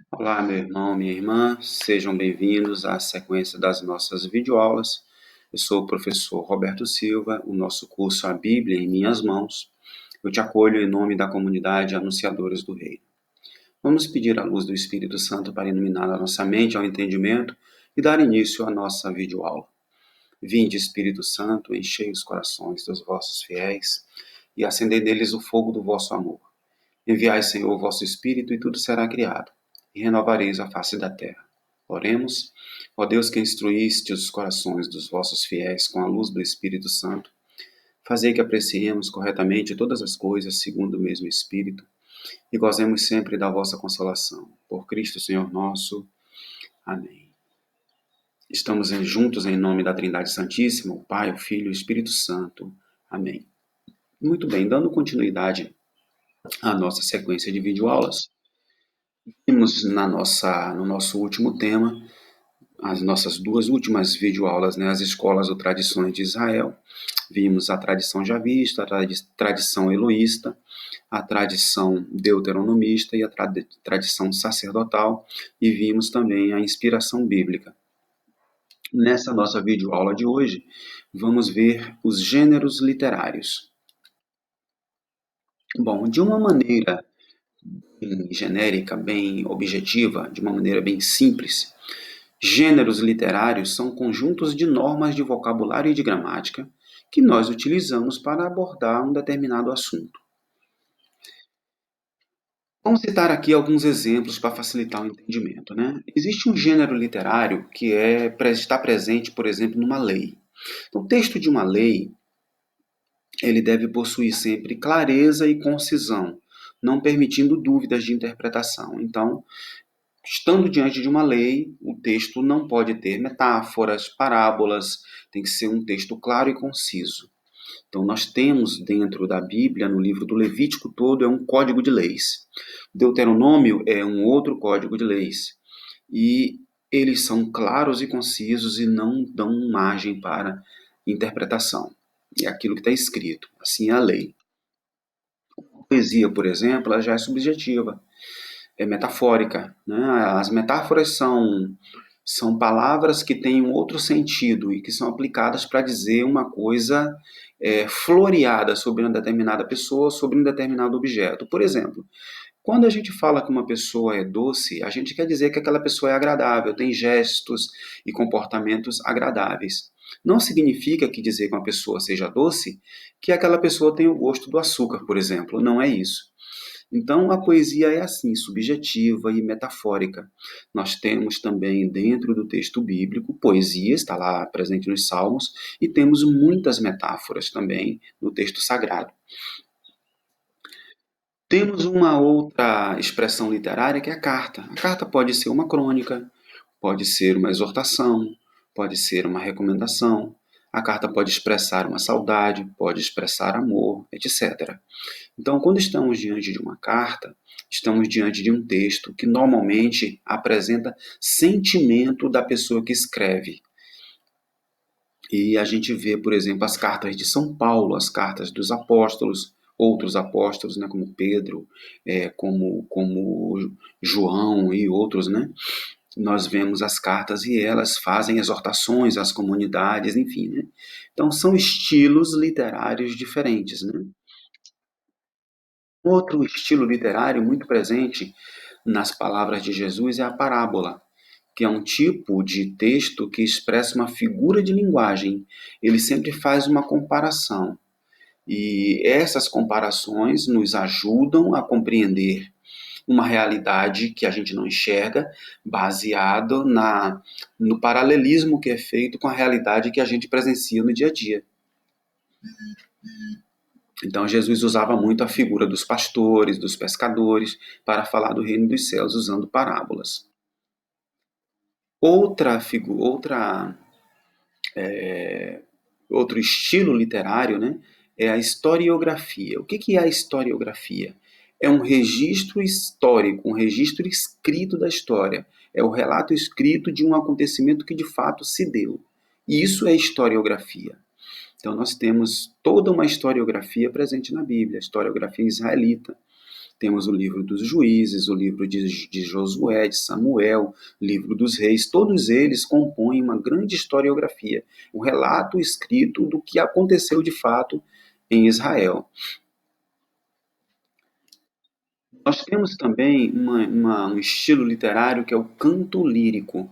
Olá, meu irmão, minha irmã, sejam bem-vindos à sequência das nossas videoaulas. Eu sou o professor Roberto Silva, o nosso curso A Bíblia em Minhas Mãos. Eu te acolho em nome da comunidade Anunciadores do Reino. Vamos pedir a luz do Espírito Santo para iluminar a nossa mente ao entendimento e dar início à nossa videoaula. Vinde, Espírito Santo, enchei os corações dos vossos fiéis e acendei neles o fogo do vosso amor. Enviai, Senhor, o vosso Espírito, e tudo será criado, e renovareis a face da terra. Oremos, ó Deus que instruíste os corações dos vossos fiéis com a luz do Espírito Santo, fazei que apreciemos corretamente todas as coisas segundo o mesmo Espírito, e gozemos sempre da vossa consolação. Por Cristo, Senhor nosso. Amém. Estamos juntos em nome da Trindade Santíssima, o Pai, o Filho e o Espírito Santo. Amém. Muito bem, dando continuidade à nossa sequência de videoaulas, vimos no nosso último tema, as nossas duas últimas videoaulas, né, as escolas ou tradições de Israel. Vimos a tradição javista, a tradição eloísta, a tradição deuteronomista e a tradição sacerdotal, e vimos também a inspiração bíblica. Nessa nossa videoaula de hoje, vamos ver os gêneros literários. Bom, de uma maneira bem genérica, bem objetiva, de uma maneira bem simples, gêneros literários são conjuntos de normas de vocabulário e de gramática que nós utilizamos para abordar um determinado assunto. Vamos citar aqui alguns exemplos para facilitar o entendimento, né? Existe um gênero literário que está presente, por exemplo, numa lei. O texto de uma lei, ele deve possuir sempre clareza e concisão, não permitindo dúvidas de interpretação. Então, estando diante de uma lei, o texto não pode ter metáforas, parábolas, tem que ser um texto claro e conciso. Então, nós temos dentro da Bíblia, no livro do Levítico todo, é um código de leis. Deuteronômio é um outro código de leis. E eles são claros e concisos e não dão margem para interpretação. É aquilo que está escrito, assim é a lei. A poesia, por exemplo, ela já é subjetiva, é metafórica, né? As metáforas são palavras que têm um outro sentido e que são aplicadas para dizer uma coisa floreada sobre uma determinada pessoa, sobre um determinado objeto. Por exemplo, quando a gente fala que uma pessoa é doce, a gente quer dizer que aquela pessoa é agradável, tem gestos e comportamentos agradáveis. Não significa que dizer que uma pessoa seja doce, que aquela pessoa tem o gosto do açúcar, por exemplo. Não é isso. Então, a poesia é assim, subjetiva e metafórica. Nós temos também, dentro do texto bíblico, poesia, está lá presente nos Salmos, e temos muitas metáforas também no texto sagrado. Temos uma outra expressão literária que é a carta. A carta pode ser uma crônica, pode ser uma exortação, pode ser uma recomendação. A carta pode expressar uma saudade, pode expressar amor, etc. Então, quando estamos diante de uma carta, estamos diante de um texto que normalmente apresenta sentimento da pessoa que escreve. E a gente vê, por exemplo, as cartas de São Paulo, as cartas dos apóstolos, outros apóstolos, né, como Pedro, como João e outros, né? Nós vemos as cartas e elas fazem exortações às comunidades, enfim, né? Então são estilos literários diferentes, né? Outro estilo literário muito presente nas palavras de Jesus é a parábola, que é um tipo de texto que expressa uma figura de linguagem. Ele sempre faz uma comparação. E essas comparações nos ajudam a compreender uma realidade que a gente não enxerga, baseado no paralelismo que é feito com a realidade que a gente presencia no dia a dia. Então Jesus usava muito a figura dos pastores, dos pescadores, para falar do reino dos céus usando parábolas. Outro estilo literário, né, é a historiografia. O que é a historiografia? É um registro histórico, um registro escrito da história. É o relato escrito de um acontecimento que de fato se deu. E isso é historiografia. Então nós temos toda uma historiografia presente na Bíblia, a historiografia israelita. Temos o livro dos Juízes, o livro de Josué, de Samuel, livro dos Reis. Todos eles compõem uma grande historiografia, um relato escrito do que aconteceu de fato em Israel. Nós temos também um estilo literário que é o canto lírico.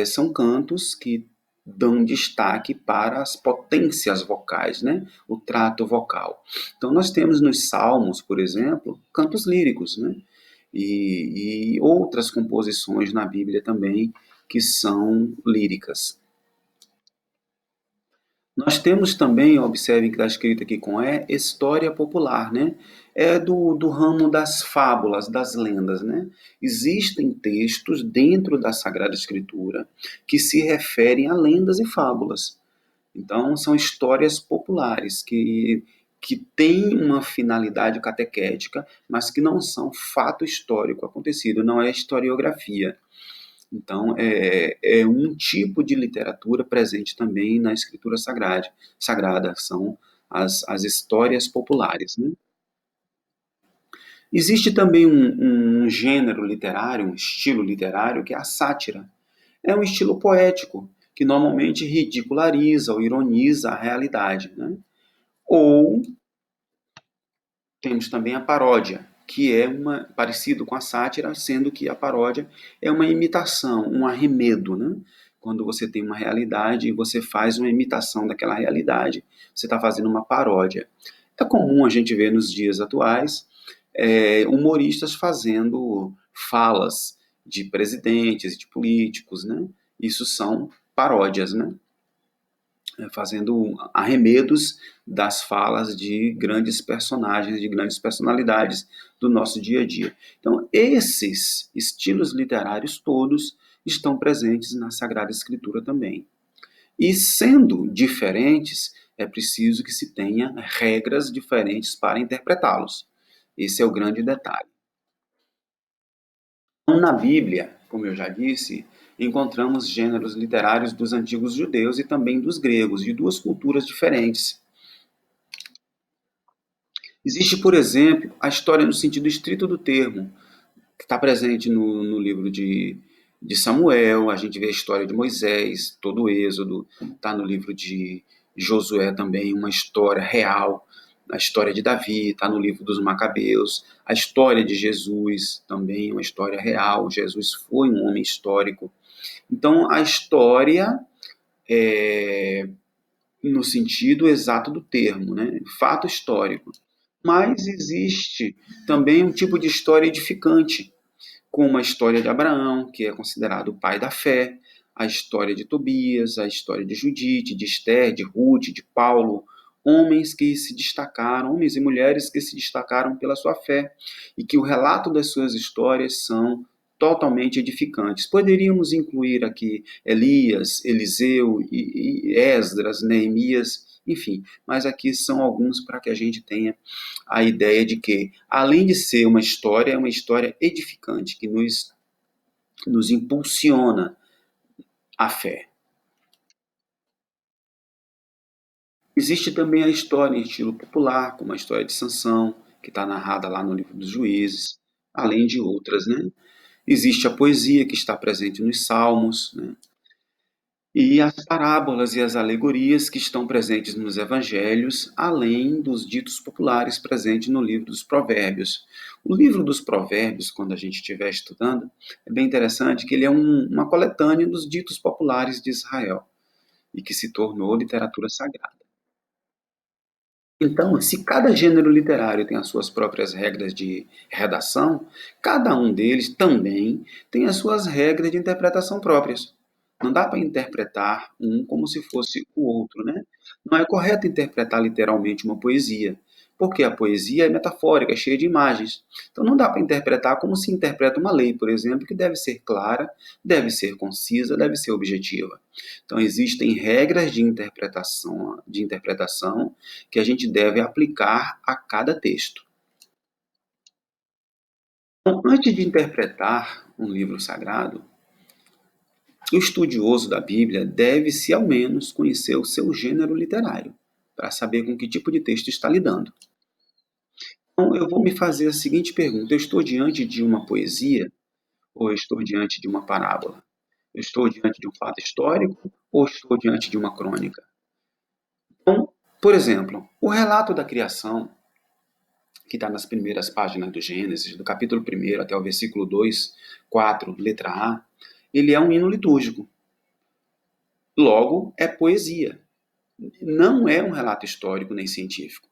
São cantos que dão destaque para as potências vocais, né? O trato vocal. Então, nós temos nos Salmos, por exemplo, cantos líricos, né? E outras composições na Bíblia também que são líricas. Nós temos também, observem que está escrito aqui com história popular, né? É do ramo das fábulas, das lendas, né? Existem textos dentro da Sagrada Escritura que se referem a lendas e fábulas. Então, são histórias populares que têm uma finalidade catequética, mas que não são fato histórico acontecido, não é historiografia. Então, é um tipo de literatura presente também na escritura sagrada, são as histórias populares. Né? Existe também um gênero literário, um estilo literário, que é a sátira. É um estilo poético, que normalmente ridiculariza ou ironiza a realidade. Né? Ou temos também a paródia, que é parecido com a sátira, sendo que a paródia é uma imitação, um arremedo, né? Quando você tem uma realidade e você faz uma imitação daquela realidade, você está fazendo uma paródia. É comum a gente ver nos dias atuais humoristas fazendo falas de presidentes, de políticos, né? Isso são paródias, né? Fazendo arremedos das falas de grandes personagens, de grandes personalidades do nosso dia a dia. Então, esses estilos literários todos estão presentes na Sagrada Escritura também. E sendo diferentes, é preciso que se tenha regras diferentes para interpretá-los. Esse é o grande detalhe. Então, na Bíblia, como eu já disse, encontramos gêneros literários dos antigos judeus e também dos gregos, de duas culturas diferentes. Existe, por exemplo, a história no sentido estrito do termo, que está presente no livro de Samuel, a gente vê a história de Moisés, todo o Êxodo, está no livro de Josué também, uma história real, a história de Davi, está no livro dos Macabeus, a história de Jesus também, uma história real, Jesus foi um homem histórico. Então, a história é no sentido exato do termo, né? Fato histórico. Mas existe também um tipo de história edificante, como a história de Abraão, que é considerado o pai da fé, a história de Tobias, a história de Judite, de Esther, de Ruth, de Paulo, homens que se destacaram, homens e mulheres que se destacaram pela sua fé, e que o relato das suas histórias são totalmente edificantes. Poderíamos incluir aqui Elias, Eliseu, Esdras, Neemias, enfim, mas aqui são alguns para que a gente tenha a ideia de que, além de ser uma história, é uma história edificante, que nos impulsiona a fé. Existe também a história em estilo popular, como a história de Sansão, que está narrada lá no livro dos Juízes, além de outras, né? Existe a poesia, que está presente nos Salmos, né? E as parábolas e as alegorias que estão presentes nos evangelhos, além dos ditos populares presentes no livro dos Provérbios. O livro dos Provérbios, quando a gente estiver estudando, é bem interessante que ele é uma coletânea dos ditos populares de Israel e que se tornou literatura sagrada. Então, se cada gênero literário tem as suas próprias regras de redação, cada um deles também tem as suas regras de interpretação próprias. Não dá para interpretar um como se fosse o outro, né? Não é correto interpretar literalmente uma poesia, porque a poesia é metafórica, é cheia de imagens. Então não dá para interpretar como se interpreta uma lei, por exemplo, que deve ser clara, deve ser concisa, deve ser objetiva. Então existem regras de interpretação que a gente deve aplicar a cada texto. Então, antes de interpretar um livro sagrado, o estudioso da Bíblia deve-se, ao menos, conhecer o seu gênero literário, para saber com que tipo de texto está lidando. Então, eu vou me fazer a seguinte pergunta: eu estou diante de uma poesia ou eu estou diante de uma parábola? Eu estou diante de um fato histórico ou estou diante de uma crônica? Então, por exemplo, o relato da criação, que está nas primeiras páginas do Gênesis, do capítulo 1 até o versículo 2, 4, letra A, ele é um hino litúrgico. Logo, é poesia. Não é um relato histórico nem científico.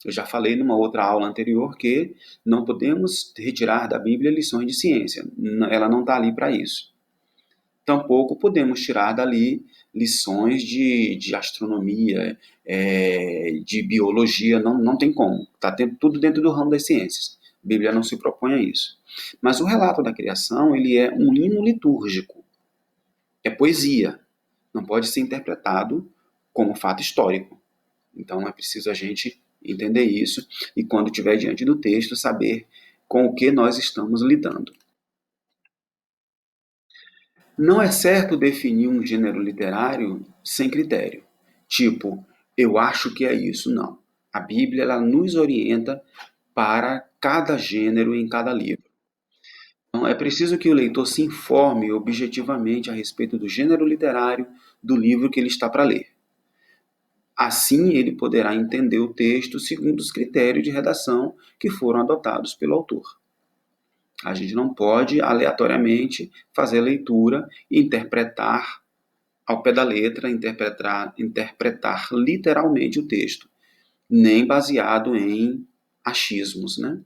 Eu já falei numa outra aula anterior que não podemos retirar da Bíblia lições de ciência. Ela não está ali para isso. Tampouco podemos tirar dali lições de astronomia, de biologia, não tem como. Está tudo dentro do ramo das ciências. A Bíblia não se propõe a isso. Mas o relato da criação, ele é um hino litúrgico. É poesia. Não pode ser interpretado como fato histórico. Então é preciso a gente entender isso e, quando estiver diante do texto, saber com o que nós estamos lidando. Não é certo definir um gênero literário sem critério. Tipo, eu acho que é isso. Não. A Bíblia ela nos orienta para cada gênero em cada livro. Então, é preciso que o leitor se informe objetivamente a respeito do gênero literário do livro que ele está para ler. Assim, ele poderá entender o texto segundo os critérios de redação que foram adotados pelo autor. A gente não pode, aleatoriamente, fazer leitura e interpretar ao pé da letra, interpretar literalmente o texto, nem baseado em achismos, né?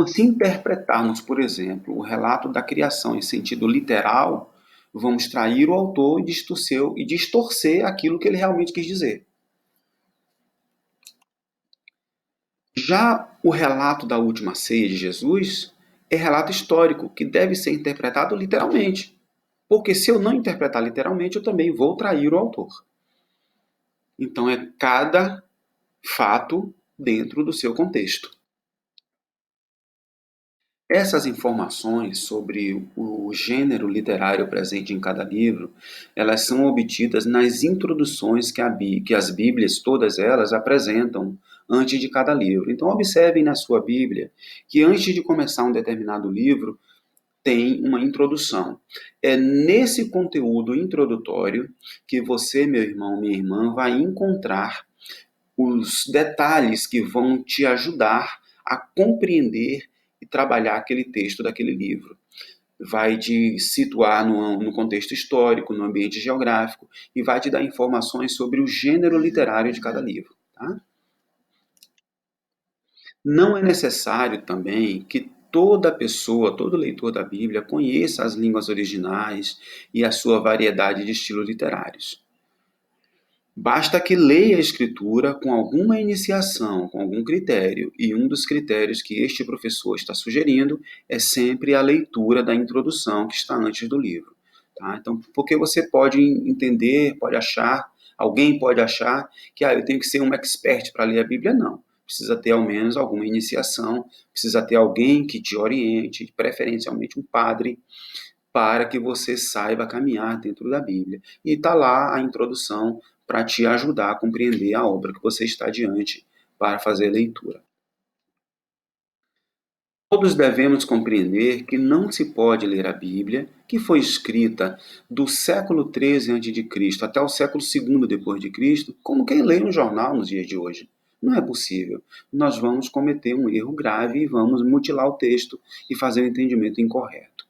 Se interpretarmos, por exemplo, o relato da criação em sentido literal, vamos trair o autor e distorcer aquilo que ele realmente quis dizer. Já o relato da última ceia de Jesus é relato histórico, que deve ser interpretado literalmente. Porque se eu não interpretar literalmente, eu também vou trair o autor. Então é cada fato dentro do seu contexto. Essas informações sobre o gênero literário presente em cada livro, elas são obtidas nas introduções que as Bíblias, todas elas, apresentam antes de cada livro. Então observem na sua Bíblia que antes de começar um determinado livro, tem uma introdução. É nesse conteúdo introdutório que você, meu irmão, minha irmã, vai encontrar os detalhes que vão te ajudar a compreender e trabalhar aquele texto daquele livro. Vai te situar no contexto histórico, no ambiente geográfico, e vai te dar informações sobre o gênero literário de cada livro. Tá? Não é necessário também que toda pessoa, todo leitor da Bíblia conheça as línguas originais e a sua variedade de estilos literários. Basta que leia a Escritura com alguma iniciação, com algum critério, e um dos critérios que este professor está sugerindo é sempre a leitura da introdução que está antes do livro. Tá? Então, porque você pode entender, alguém pode achar que eu tenho que ser um expert para ler a Bíblia, não. Precisa ter ao menos alguma iniciação, precisa ter alguém que te oriente, preferencialmente um padre, para que você saiba caminhar dentro da Bíblia. E está lá a introdução para te ajudar a compreender a obra que você está diante para fazer a leitura. Todos devemos compreender que não se pode ler a Bíblia, que foi escrita do século 13 a.C. até o século II depois de Cristo, como quem lê um jornal nos dias de hoje. Não é possível. Nós vamos cometer um erro grave e vamos mutilar o texto e fazer o entendimento incorreto.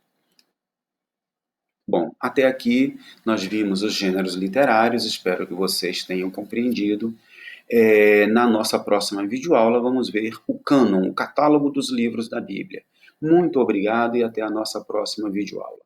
Bom, até aqui nós vimos os gêneros literários, espero que vocês tenham compreendido. Na nossa próxima videoaula vamos ver o cânon, o catálogo dos livros da Bíblia. Muito obrigado e até a nossa próxima videoaula.